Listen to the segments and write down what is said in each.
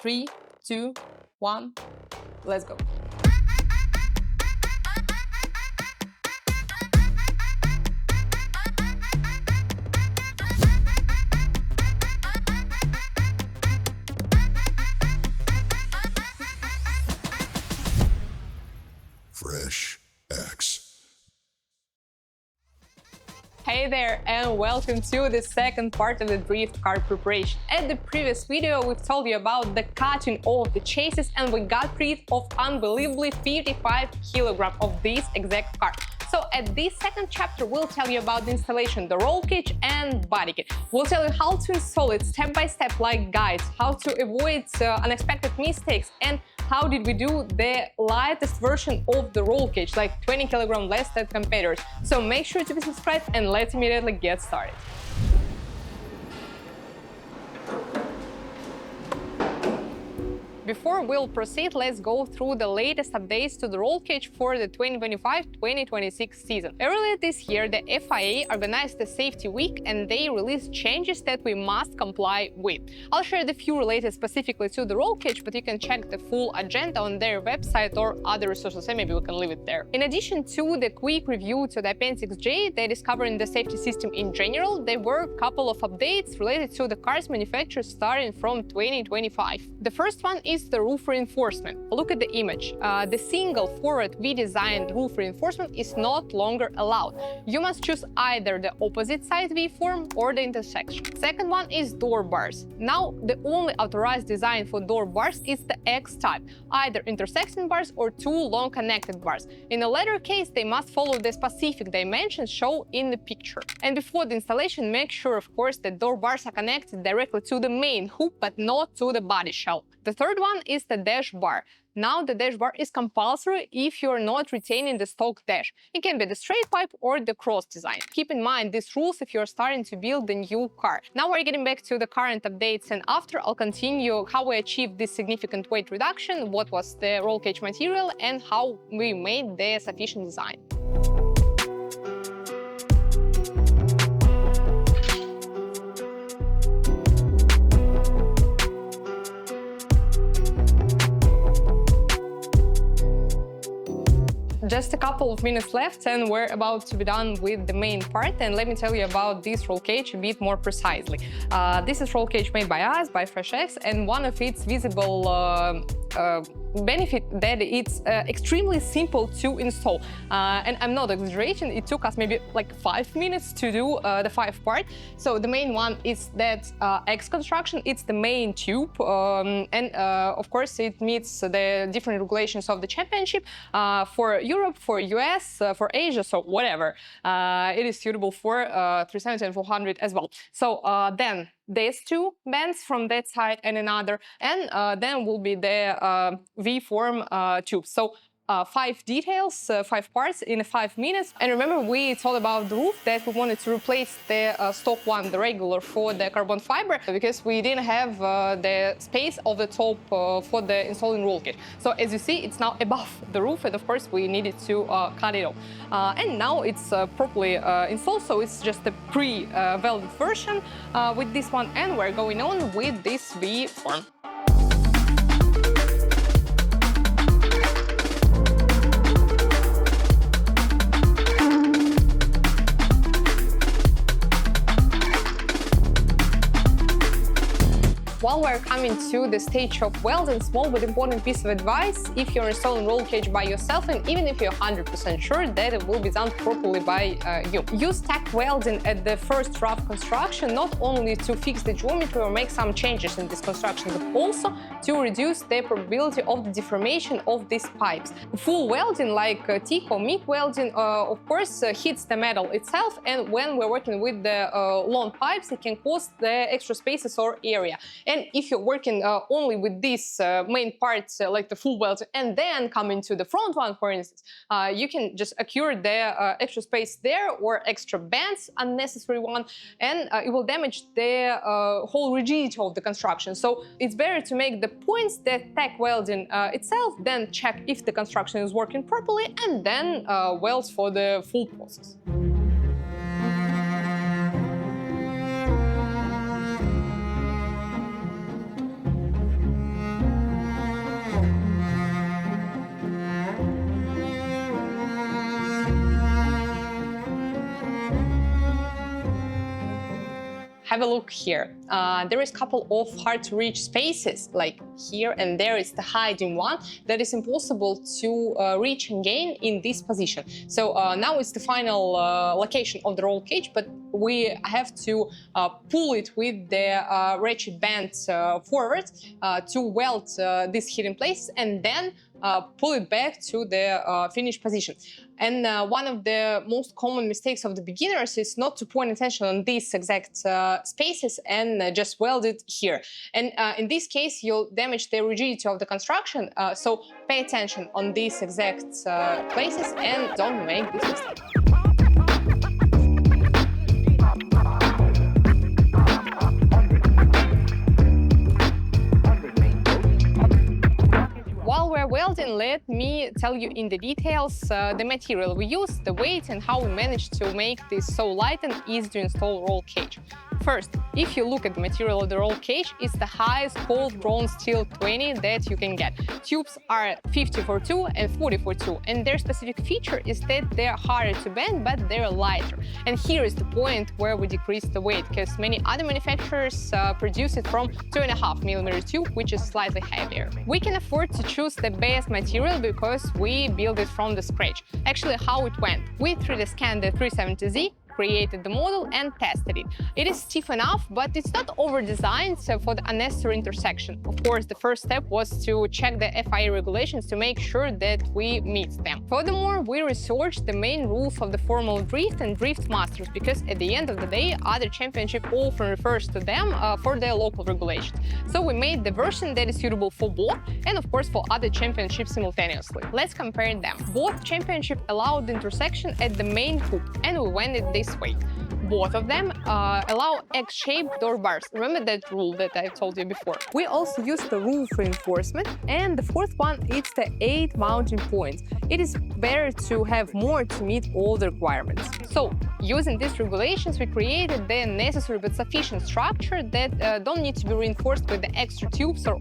3, 2, 1, let's go. Fresh X. Hey there, and welcome to the second part of the drift car preparation. At the previous video, we've told you about the cutting of the chassis, and we got rid of unbelievably 55 kilograms of this exact car. So at this second chapter, we'll tell you about the installation, the roll cage and body kit. We'll tell you how to install it step by step like guides, how to avoid unexpected mistakes, and how did we do the lightest version of the roll cage, like 20 kilograms less than competitors. So make sure to be subscribed and let's immediately get started. Before we'll proceed, let's go through the latest updates to the roll cage for the 2025-2026 season. Earlier this year, the FIA organized the Safety Week and they released changes that we must comply with. I'll share the few related specifically to the roll cage, but you can check the full agenda on their website or other resources, and maybe we can leave it there. In addition to the quick review to the Appendix J, they discovered the safety system in general, there were a couple of updates related to the cars manufactured starting from 2025. The first one is the roof reinforcement. Look at the image. The single forward V-designed roof reinforcement is not longer allowed. You must choose either the opposite side V-form or the intersection. Second one is door bars. Now, the only authorized design for door bars is the X-type, either intersecting bars or two long connected bars. In the latter case, they must follow the specific dimensions shown in the picture. And before the installation, make sure, of course, that door bars are connected directly to the main hoop, but not to the body shell. The third one is the dash bar. Now the dash bar is compulsory if you're not retaining the stock dash. It can be the straight pipe or the cross design. Keep in mind these rules if you're starting to build the new car. Now we're getting back to the current updates, and after I'll continue how we achieved this significant weight reduction, what was the roll cage material, and how we made the sufficient design. Just a couple of minutes left and we're about to be done with the main part, and let me tell you about this roll cage a bit more precisely. This is roll cage made by us, by FreshX, and one of its visible benefit that it's extremely simple to install. And I'm not exaggerating, it took us maybe like 5 minutes to do the 5 part. So the main one is that X construction, it's the main tube, and of course it meets the different regulations of the championship for Europe, for US, for Asia, so whatever. It is suitable for 370 and 400 as well. So then these two bands from that side and another, and then will be the V-form tube. So 5 details, 5 parts in 5 minutes. And remember, we told about the roof that we wanted to replace the stock one, the regular, for the carbon fiber, because we didn't have the space of the top for the installing roll kit. So as you see, it's now above the roof, and of course we needed to cut it off. And now it's properly installed, so it's just a pre-welded version with this one, and we're going on with this V-form. While we're coming to the stage of welding, small but important piece of advice: if you're installing roll cage by yourself, and even if you're 100% sure that it will be done properly by you, use tack welding at the first rough construction, not only to fix the geometry or make some changes in this construction, but also to reduce the probability of the deformation of these pipes. Full welding, like TIG or MIG welding, of course hits the metal itself, and when we're working with the long pipes, it can cause the extra spaces or area. And if you're working only with these main parts, like the full weld, and then come into the front one, for instance, you can just accrue the extra space there or extra bands, unnecessary one, and it will damage the whole rigidity of the construction. So it's better to make the points that tack welding itself, then check if the construction is working properly, and then weld for the full process. have a look here. There is a couple of hard-to-reach spaces, like here and there is the hiding one that is impossible to reach and gain in this position. So now it's the final location of the roll cage, but we have to pull it with the ratchet band forward to weld this hidden place and then pull it back to the finished position. And one of the most common mistakes of the beginners is not to point attention on these exact spaces and just weld it here. And in this case, you'll damage the rigidity of the construction. So pay attention on these exact places and don't make this mistake. While we're welding, let me tell you in the details the material we use, the weight, and how we managed to make this so light and easy to install roll cage. First, if you look at the material of the roll cage, it's the highest cold rolled steel 20 that you can get. Tubes are 50/2 and 40/2, and their specific feature is that they're harder to bend, but they're lighter. And here is the point where we decrease the weight, because many other manufacturers produce it from 2.5mm tube, which is slightly heavier. We can afford to choose the best material because we build it from the scratch. Actually, how it went: we 3D scanned the 370Z, created the model and tested it. It is stiff enough, but it's not over-designed for the unnecessary intersection. Of course, the first step was to check the FIA regulations to make sure that we meet them. Furthermore, we researched the main rules of the Formula Drift and Drift Masters, because at the end of the day, other championship often refers to them for their local regulations. So we made the version that is suitable for both and, of course, for other championships simultaneously. Let's compare them. Both championships allowed the intersection at the main hoop, and we went it this way. Both of them allow X-shaped door bars. Remember that rule that I told you before? We also use the roof reinforcement, and the fourth one is the 8 mounting points. It is better to have more to meet all the requirements. So, using these regulations, we created the necessary but sufficient structure that don't need to be reinforced with the extra tubes or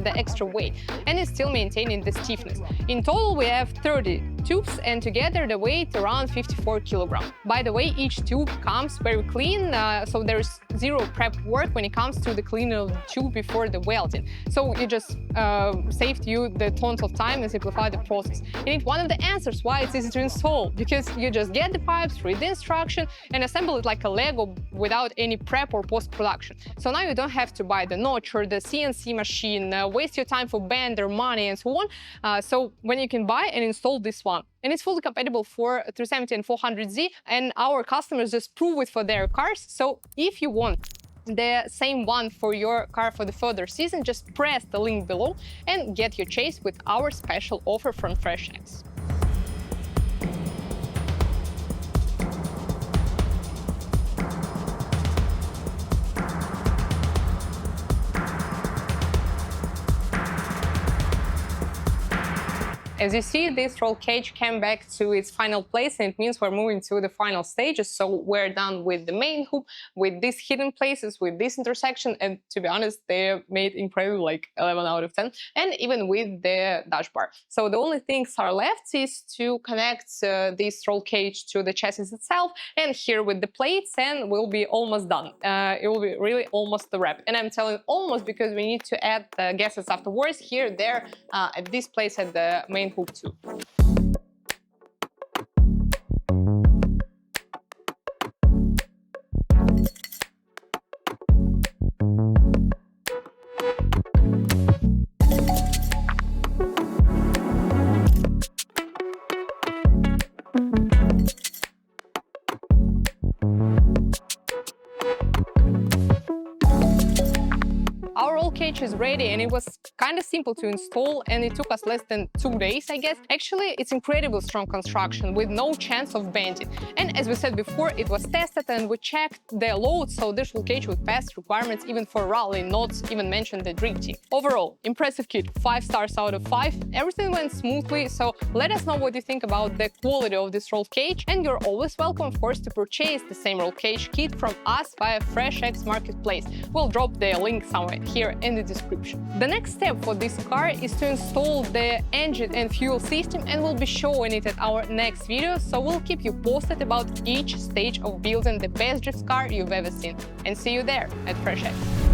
the extra weight, and is still maintaining the stiffness. In total, we have 30 tubes, and together the weight around 54 kilograms. By the way, each tube comes very clean, so there's zero prep work when it comes to the cleaning of the tube before the welding. So it just saved you the tons of time and simplified the process. And it's one of the answers why it's easy to install, because you just get the pipes, read the instruction, and assemble it like a Lego without any prep or post-production. So now you don't have to buy the notch or the CNC machine, waste your time for bender, money, and so on. So when you can buy and install this one. And it's fully compatible for 370 and 400Z, and our customers just prove it for their cars. So if you want the same one for your car for the further season, just press the link below and get your chase with our special offer from FreshX. As you see, this roll cage came back to its final place, and it means we're moving to the final stages. So we're done with the main hoop, with these hidden places, with this intersection, and to be honest, they made incredible, like 11 out of 10, and even with the dash bar. So the only things are left is to connect this roll cage to the chassis itself, and here with the plates, and we'll be almost done. It will be really almost the wrap. And I'm telling almost because we need to add the gaskets afterwards, here, there, at this place at the main hoop too. Our roll cage is ready, and it was kind of simple to install, and it took us less than 2 days, I guess. Actually, it's incredibly strong construction with no chance of bending. And as we said before, it was tested and we checked the load, so this roll cage would pass requirements even for rally, not even mention the drifting. Overall, impressive kit, 5 stars out of 5. Everything went smoothly, so let us know what you think about the quality of this roll cage, and you're always welcome, of course, to purchase the same roll cage kit from us via FreshX Marketplace. We'll drop the link somewhere here in the description. description. The next step for this car is to install the engine and fuel system, and we'll be showing it at our next video, so we'll keep you posted about each stage of building the best drift car you've ever seen. And see you there at Fresh X.